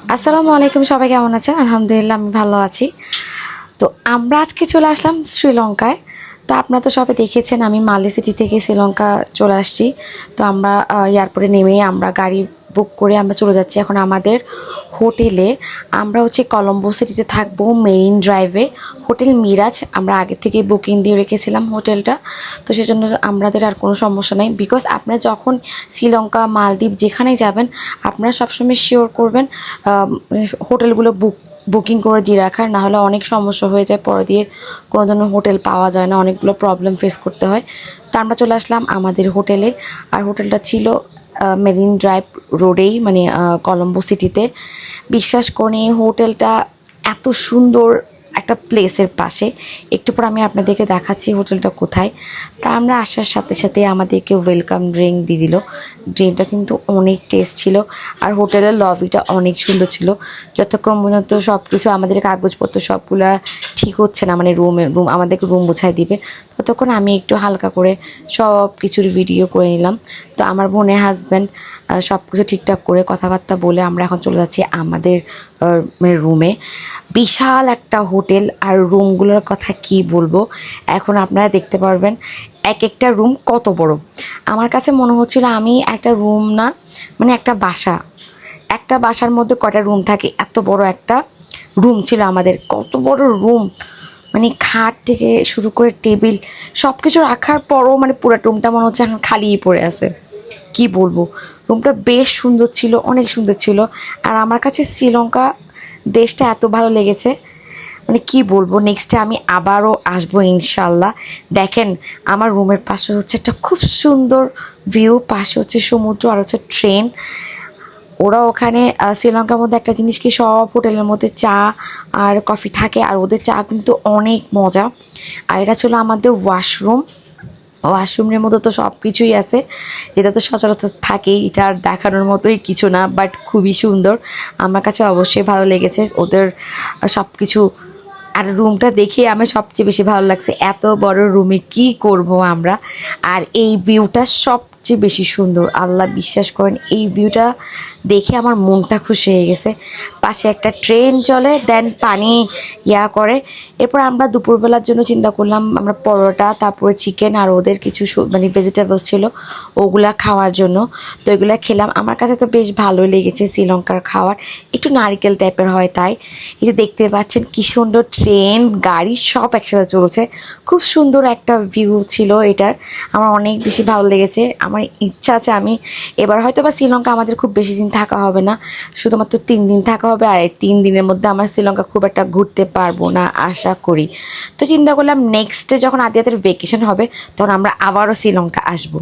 আসসালামু আলাইকুম, সবাই কেমন আছেন? আলহামদুলিল্লাহ আমি ভালো আছি। তো আমরা আজকে চলে আসলাম শ্রীলঙ্কায়। তো আপনারা তো সবাই দেখেছেন আমি মালে সিটি থেকে শ্রীলঙ্কা চলে আসছি। তো আমরা এয়ারপোর্টে নেমেই আমরা গাড়ি বুক করে আমরা চলে যাচ্ছি এখন আমাদের হোটেলে। আমরা হচ্ছে কলম্বো সিটিতে থাকবো, মেরিন ড্রাইভে, হোটেল মিরাজ। আমরা আগে থেকে বুকিং দিয়ে রেখেছিলাম হোটেলটা, তো সেজন্য আমাদের আর কোনো সমস্যা নেই। বিকজ আপনারা যখন শ্রীলঙ্কা, মালদ্বীপ যেখানেই যাবেন আপনারা সবসময় শিওর করবেন হোটেলগুলো বুকিং করে দিয়ে রাখার, না হলে অনেক সমস্যা হয়ে যায়, পরে দিয়ে কোনো ধরনের হোটেল পাওয়া যায় না, অনেকগুলো প্রবলেম ফেস করতে হয়। তো আমরা চলে আসলাম আমাদের হোটেলে, আর হোটেলটা ছিল মেরিন ড্রাইভ রোডেই, মানে কলম্বো সিটিতে। বিশ্বাস করি হোটেলটা এত সুন্দর একটা প্লেসের পাশে। একটু পর আমি আপনাদেরকে দেখাচ্ছি হোটেলটা কোথায়। তা আমরা আসার সাথে সাথে আমাদেরকে ওয়েলকাম ড্রিঙ্ক দিয়ে দিল। ড্রিঙ্কটা কিন্তু অনেক টেস্ট ছিল, আর হোটেলের লবিটা অনেক সুন্দর ছিল। যতক্ষণ পর্যন্ত সব কিছু আমাদের কাগজপত্র সবগুলা ঠিক হচ্ছে না, মানে রুম আমাদেরকে রুম বোঝাই দিবে, ততক্ষণ আমি একটু হালকা করে সব কিছুর ভিডিও করে নিলাম। তো আমার বোনের হাজব্যান্ড সব কিছু ঠিকঠাক করে কথাবার্তা বলে আমরা এখন চলে যাচ্ছি আমাদের রুমে। বিশাল একটা হোটেল, আর রুমগুলোর কথা কি বলবো, এখন আপনারা দেখতে পারবেন এক একটা রুম কত বড়। আমার কাছে মনে হচ্ছিল আমি একটা রুম না, মানে একটা বাসার মধ্যে কয়টা রুম থাকে, এত বড় একটা রুম ছিল আমাদের। কত বড় রুম, মানে খাট থেকে শুরু করে টেবিল সব কিছু রাখার পরও মানে পুরো রুমটা মনে হচ্ছে এখন খালিই পড়ে আছে। কি বলবো, রুমটা বেশ সুন্দর ছিল, অনেক সুন্দর ছিল। আর আমার কাছে শ্রীলঙ্কা দেশটা এত ভালো লেগেছে, মানে কি বলবো, নেক্সটে আমি আবারও আসবো ইনশাল্লাহ। দেখেন আমার রুমের পাশে হচ্ছে একটা খুব সুন্দর ভিউ, পাশে হচ্ছে সমুদ্র, আর হচ্ছে ট্রেন। ওরা ওখানে শ্রীলঙ্কার মধ্যে একটা জিনিস কি, সব হোটেলের মধ্যে চা আর কফি থাকে, আর ওদের চা কিন্তু অনেক মজা। আর এটা ছিল আমাদের ওয়াশরুমের মধ্যে তো সব কিছুই আছে, এটা তো সচরাচর থাকেই, এটা আর দেখানোর মতোই কিছু না, বাট খুবই সুন্দর। আমার কাছে অবশ্যই ভালো লেগেছে ওদের সব কিছু। আর রুমটা দেখে আমার সবচেয়ে বেশি ভালো লাগছে, এত বড় রুমে কি করব আমরা। আর এই ভিউটা সবচেয়ে বেশি সুন্দর, আল্লাহ বিশ্বাস করেন এই ভিউটা দেখে আমার মনটা খুশি হয়ে গেছে। পাশে একটা ট্রেন চলে, দেন পানি করে। এরপর আমরা দুপুরবেলার জন্য চিন্তা করলাম আমরা পরোটা, তারপরে চিকেন, আর ওদের কিছু মানে ভেজিটেবলস ছিল ওগুলা খাওয়ার জন্য। তো এগুলো খেলাম, আমার কাছে তো বেশ ভালোই লেগেছে শ্রীলঙ্কার খাবার, একটু নারিকেল টাইপের হয় তাই। এই যে দেখতে পাচ্ছেন কি সুন্দর ট্রেন গাড়ি সব একসাথে চলছে, খুব সুন্দর একটা ভিউ ছিল এটার, আমার অনেক বেশি ভালো লেগেছে। আমার ইচ্ছা আছে আমি এবার হয়তো বা শ্রীলঙ্কা আমাদের খুব বেশি দিন থাকা হবে না, শুধুমাত্র 3 দিন থাকা হবে, আর এই 3 দিনের মধ্যে আমার শ্রীলঙ্কা খুব একটা ঘুরতে পারবো না আশা করি। তো চিন্তা করলাম নেক্সটে যখন আদিয়াতের ভেকেশন হবে তখন আমরা আবারও শ্রীলঙ্কা আসবো।